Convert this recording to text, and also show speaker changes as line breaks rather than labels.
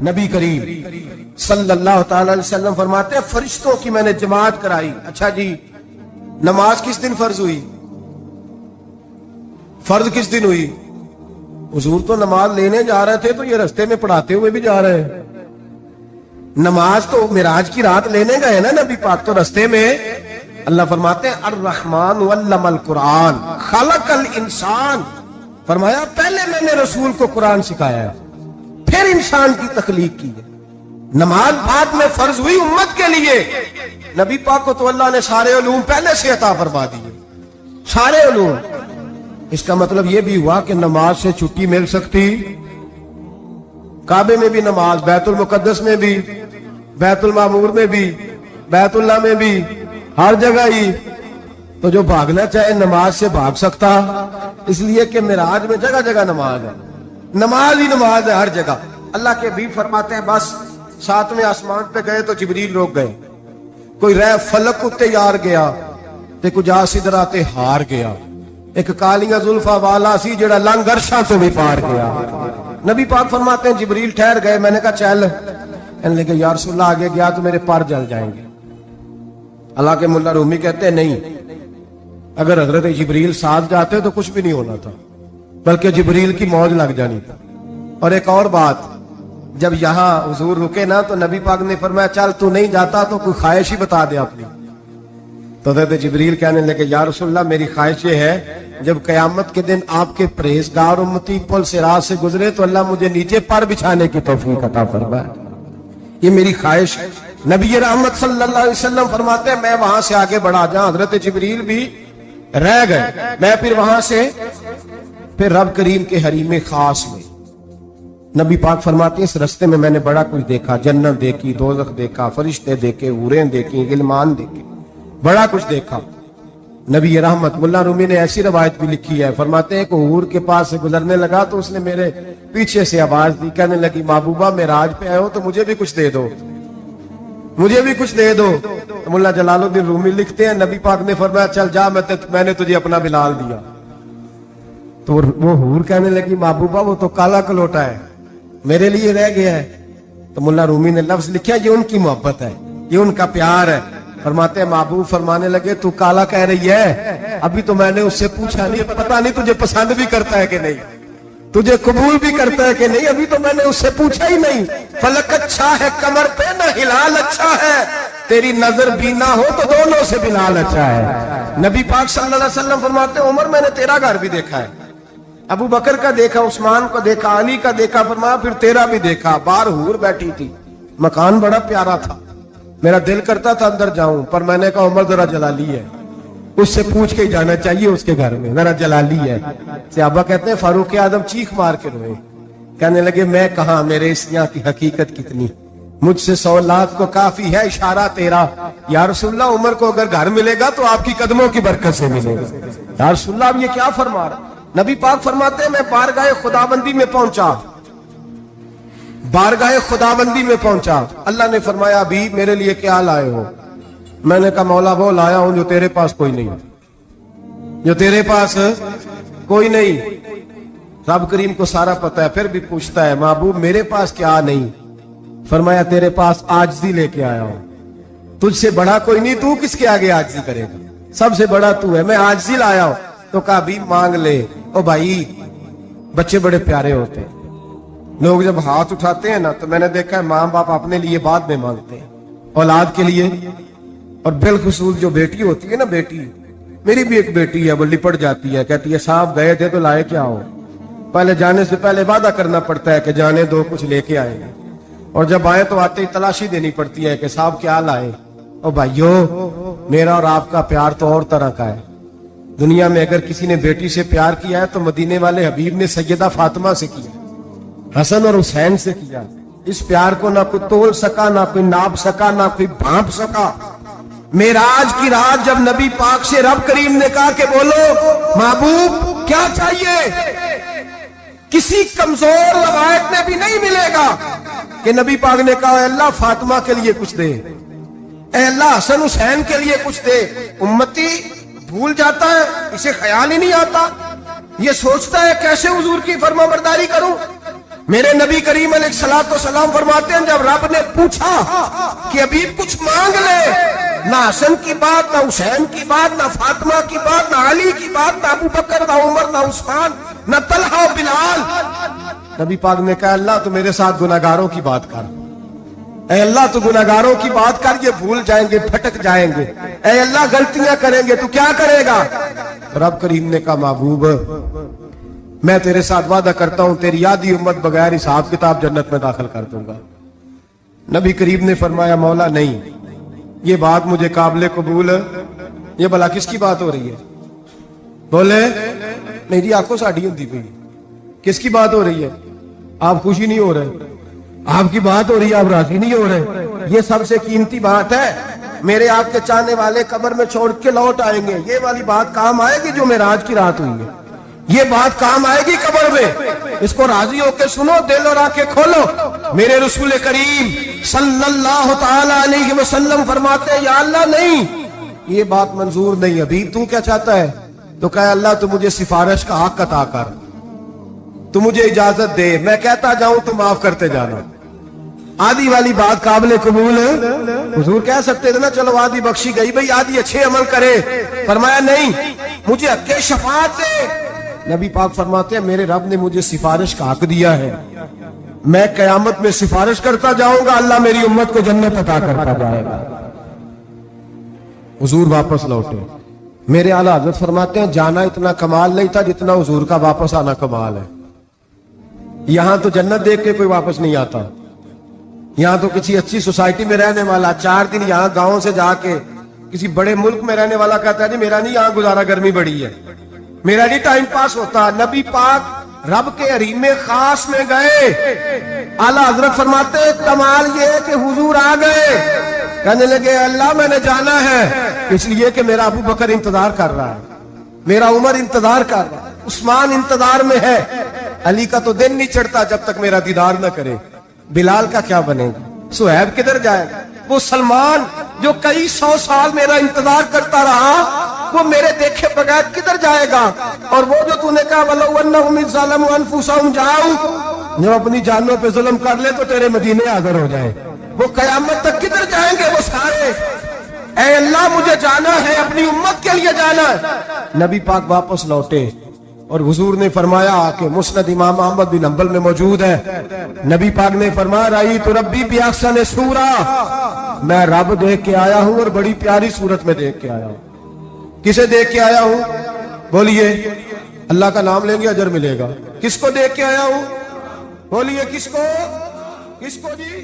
नबी करीम सल्लल्लाहु अलैहि वसल्लम फरमाते हैं फरिश्तों की मैंने जमात कराई। अच्छा जी, नमाज किस दिन फर्ज हुई? फर्ज किस दिन हुई? हुजूर तो नमाज लेने जा रहे थे तो ये रास्ते में पढ़ाते हुए भी जा रहे हैं। नमाज तो मिराज की रात लेने गए ना नबी पाक, तो रास्ते में अल्लाह फरमाते हैं अर्रहमान वल्लमल कुरान खलकल इंसान। फरमाया पहले मैंने रसूल को कुरान सिखाया, फिर इंसान की तख्लीक की है। नमाज बाद में फर्ज हुई उम्मत के लिए। नबी पाक को तो अल्लाह ने सारे उलूम पहले से अता फरमा दिए, सारे उलूम। इसका मतलब यह भी हुआ कि नमाज से छुट्टी मिल सकती। काबे में भी नमाज, बैतुल मुकद्दस में भी, बैतुल मामूर में भी, बैतुल्लाह में भी, हर जगह ही। तो जो भागना चाहे नमाज से भाग सकता, इसलिए कि मिराज में जगह जगह नमाज है, नमाज ही नमाज है हर जगह। अल्लाह के भी फरमाते हैं बस 7वें आसमान पे गए तो जिब्रील रोक गए, कोई रह फलक उत्ते यार गया ते कुछ आ सिदरा ते हार गया, एक कालिया जुल्फा वाला सी जेड़ा लंग अरशा तो भी पार गया। नबी पाक फरमाते हैं जिब्रील ठहर गए, मैंने कहा चल, कहने लगे या रसूलल्लाह आगे गया तो मेरे पर जल जाएंगे। अल्लाह के मुल्ला रूमी कहते हैं नहीं, अगर हजरत जिब्रील साथ जाते तो कुछ भी नहीं होना था, बल्कि जिब्रील की मौज लग जानी था। और एक और बात, जब यहां हुजूर रुके ना तो नबी पाक ने फरमाया चल तू नहीं जाता तो कोई ख्वाहिश ही बता दे अपनी। तो हज़रत जिब्रील कहने लगे या रसूलल्लाह मेरी ख्वाहिश ये है जब क़यामत के दिन आपके परहेज़गार उम्मती पुल सिरात से गुजरे तो अल्लाह मुझे नीचे पर बिछाने की तौफीक अता फरमाए, ये मेरी ख्वाहिश। नबी रहमत सल्लल्लाहु अलैहि वसल्लम फरमाते हैं मैं वहां से आगे बढ़ा जाऊं, हज़रत जिब्रील भी रह गए, मैं फिर वहां से फिर रब करीम के हरीम खास में। नबी पाक फरमाते हैं इस रास्ते में मैंने बड़ा कुछ देखा, जन्नत देखी, दोज़ख देखा, फरिश्ते देखे, हूरें देखी, गिलमान देखे, बड़ा कुछ देखा। नबी रहमत मुल्ला रूमी ने ऐसी रवायत भी लिखी है, फरमाते हैं कि हूर के पास से गुजरने लगा तो उसने मेरे पीछे से आवाज दी, कहने लगी महबूबा मेराज पे आए हो तो मुझे भी कुछ दे दो, मुझे भी कुछ दे दो। तो मुल्ला जलालुद्दीन रूमी लिखते हैं नबी पाक ने फरमाया चल जा, मैंने तुझे अपना बिलाल दिया। तो वो हूर कहने लगी महबूबा वो तो काला कलोटा है, मेरे लिए रह गया है। तो मुल्ला रूमी ने लफ्ज लिखा ये उनकी मोहब्बत है, ये उनका प्यार है। फरमाते हैं महबूब फरमाने लगे तू काला कह रही है, अभी तो मैंने उससे पूछा नहीं, पता नहीं तुझे पसंद भी करता है कि नहीं, तुझे कबूल भी करता है कि नहीं, अभी तो मैंने उससे पूछा ही नहीं। फलक अच्छा है कमर पे ना हिलाल अच्छा है, तेरी नजर बीना हो तो दोनों से बिलाल अच्छा है। नबी पाक सल्लल्लाहु अलैहि वसल्लम फरमाते हैं उमर मैंने तेरा घर भी देखा है, अबू बकर का देखा, उस्मान को देखा, अली का देखा, फरमाया फिर तेरा भी देखा। बाहर हूर बैठी थी, मकान बड़ा प्यारा था, मेरा दिल करता था अंदर जाऊं, पर मैंने कहा उमर जरा जलाली है, उससे पूछ के ही जाना चाहिए उसके घर में, जरा जलाली है। सहाबा कहते हैं फारूक आजम चीख मार के रोए, कहने लगे मैं कहा मेरे इस यहाँ की हकीकत कितनी, मुझसे 100 लाख को काफी है इशारा तेरा। या रसूलल्लाह उमर को अगर घर मिलेगा तो आपकी कदमों की बरकत से मिलेगा। या रसूलल्लाह अब ये क्या फरमा रहा? नबी पाक फरमाते हैं मैं बारगाह खुदाबंदी में पहुंचा, बारगाह खुदाबंदी में पहुंचा, अल्लाह ने फरमाया अभी मेरे लिए क्या लाए हो? मैंने कहा मौला वो लाया हूं जो तेरे पास कोई नहीं, जो तेरे पास कोई नहीं। रब करीम को सारा पता है, फिर भी पूछता है महबूब मेरे पास क्या नहीं? फरमाया तेरे पास आजिज़ी लेके आया हूं, तुझसे बड़ा कोई नहीं, तू किसके आगे आजिज़ी करेगा, सबसे बड़ा तू है, मैं आजिज़ी लाया हूं। तो कहा भी मांग ले। ओ भाई बच्चे बड़े प्यारे होते हैं, लोग जब हाथ उठाते हैं ना तो मैंने देखा है माँ बाप अपने लिए बाद में मांगते हैं, औलाद के लिए। और बिलखुसूस जो बेटी होती है ना, बेटी मेरी भी एक बेटी है, वो लिपट जाती है, कहती है साहब गए थे तो लाए क्या हो? पहले जाने से पहले वादा करना पड़ता है कि जाने दो कुछ लेके आएंगे, और जब आए तो आते ही तलाशी देनी पड़ती है कि साहब क्या लाए। ओ भाइयों मेरा और आपका प्यार तो और तरह का है। दुनिया में अगर किसी ने बेटी से प्यार किया है तो मदीने वाले हबीब ने सैयदा फातिमा से किया, हसन और हुसैन से किया। इस प्यार को ना कोई तोल सका, ना कोई नाप सका, ना कोई भांप सका। मेराज की रात जब नबी पाक से रब करीम ने कहा कि बोलो महबूब क्या चाहिए, किसी कमजोर रवायत में भी नहीं मिलेगा कि नबी पाक ने कहा अल्लाह फातिमा के लिए कुछ दे, अल्लाह हसन हुसैन के लिए कुछ दे। उम्मती भूल जाता है, इसे ख्याल ही नहीं आता। ये सोचता है कैसे हुजूर की फरमाबरदारी करूं। मेरे नबी करीम अलैहिस्सलाम फरमाते हैं, जब रब ने पूछा कि अभी कुछ मांग ले, ना हसन की बात, ना हुसैन की बात, ना फातिमा की बात, ना अली की बात, ना अबू बकर, ना उमर, ना उस्मान, ना तलहा और बिलाल, नबी पाक ने कहा अल्लाह तो मेरे साथ गुनाहगारों की बात कर, ऐ अल्लाह तो गुनाहगारों की बात कर, ये भूल जाएंगे, भटक जाएंगे, ऐ अल्लाह गलतियां करेंगे, तू क्या करेगा। रब करीम ने कहा महबूब मैं तेरे साथ वादा करता हूं तेरी आधी उम्मत बगैर हिसाब किताब जन्नत में दाखिल कर दूंगा। नबी करीम ने फरमाया मौला नहीं, ये बात मुझे काबिल कबूल, ये भला किसकी बात हो रही है? बोले मेरी आंखों साड़ी होती पई, किसकी बात हो रही है? आप खुशी नहीं हो रहे, आपकी बात हो रही है, आप राजी नहीं हो रहे। ये सबसे कीमती बात है, मेरे आपके चाहने वाले कब्र में छोड़ के लौट आएंगे, ये वाली बात काम आएगी जो मेराज की रात हुई है, ये बात काम आएगी कब्र में। इसको राजी होके सुनो, दिल और आंखें खोलो। मेरे रसूल करीम सल्लल्लाहु ताला अलैहि वसल्लम फरमाते हैं या अल्लाह नहीं, ये बात मंजूर नहीं। अभी तू क्या चाहता है? तो कहे अल्लाह तू मुझे सिफारिश का हक अता कर, तू मुझे इजाजत दे, मैं कहता जाऊं तो माफ करते जाना। आधी वाली बात काबिल कबूल है। हुजूर कह सकते थे ना चलो आधी बख्शी गई भाई, आधी अच्छे अमल करे। फरमाया नहीं, मुझे हक़ शफाअत दे। नबी पाक फरमाते हैं मेरे रब ने मुझे सिफारिश का हक दिया है, मैं कयामत में सिफारिश करता जाऊंगा, अल्लाह मेरी उम्मत को जन्नत अता करता जाएगा। हुजूर वापस लौटे। मेरे आला हज़रत फरमाते हैं जाना इतना कमाल नहीं था जितना हुजूर का वापस आना कमाल है। यहां तो जन्नत देख के कोई वापस नहीं आता, यहां तो किसी अच्छी सोसाइटी में रहने वाला 4 दिन यहां गांव से जाके किसी बड़े मुल्क में रहने वाला कहता है जी मेरा नहीं यहां गुजारा, गर्मी बड़ी है, मेरा नहीं टाइम पास होता। नबी पाक रब के हरीम खास में गए, आला हजरत फरमाते कमाल ये है कि हुजूर आ गए, कहने लगे अल्लाह मैंने जाना है इसलिए कि मेरा अबू बकर इंतजार कर रहा है, मेरा उमर इंतजार कर रहा है, उस्मान इंतजार में है, अली का तो दिन नहीं चढ़ता जब तक मेरा दीदार न करे, बिलाल का क्या बनेगा, सुहैब किधर जाएगा, वो सलमान जो कई 100 साल मेरा इंतजार करता रहा वो मेरे देखे बगैर किधर जाएगा। और वो जो तूने कहा जब अपनी जानों पे जुल्म कर ले तो तेरे मदीने हाजिर हो जाए, वो कयामत तक किधर जाएंगे वो सारे। ऐ अल्लाह मुझे जाना है, अपनी उम्मत के लिए जाना है। नबी पाक वापस लौटे और हुजूर ने फरमाया कि मुस्नद इमाम अहमद बिन हंबल में मौजूद है, नबी पाक ने फरमाया रही तो रब्बी भी अहसन सूरा, मैं रब देख के आया हूं और बड़ी प्यारी सूरत में देख के आया हूं। किसे देख के आया हूं? बोलिए, अल्लाह का नाम लेंगे अजर मिलेगा। किसको देख के आया हूं? बोलिए किसको? किसको जी?